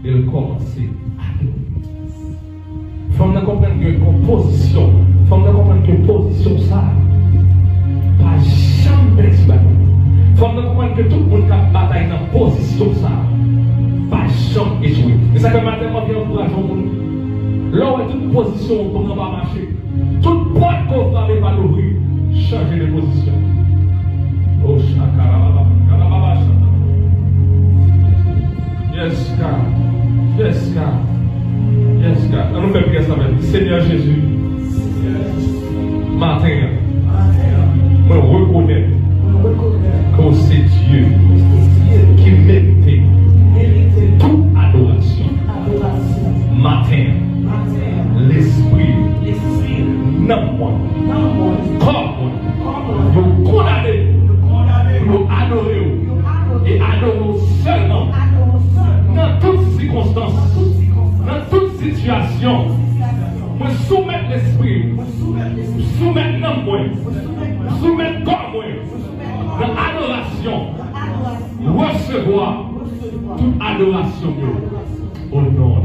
il commence à adorer. Il faut nous comprendre que position, il faut nous comprendre que position ça, pas jamais perdre bataille. Il faut nous comprendre que tout le monde qui a bataille dans position ça, pas jamais échouer. Et ça que matin, on vient encourager le monde. Là où toute position pour ne pas marcher, toute porte qu'on va pas l'ouvrir, changer de position. Oh, chakarababa, karababa, chata. Yes, God. Yes, God. Yes, God. On nous fait prier ça même. Seigneur Jésus, matin, je reconnais que c'est Dieu qui mérite toute adoration. Matin, l'esprit, non moi, corps moi, vous condamnez, vous adorez, et adorez seulement dans toutes circonstances, dans toute situation. Vous soumettez l'esprit, soumettez non moi, soumettez corps moi, dans adoration, recevoir toute adoration au nom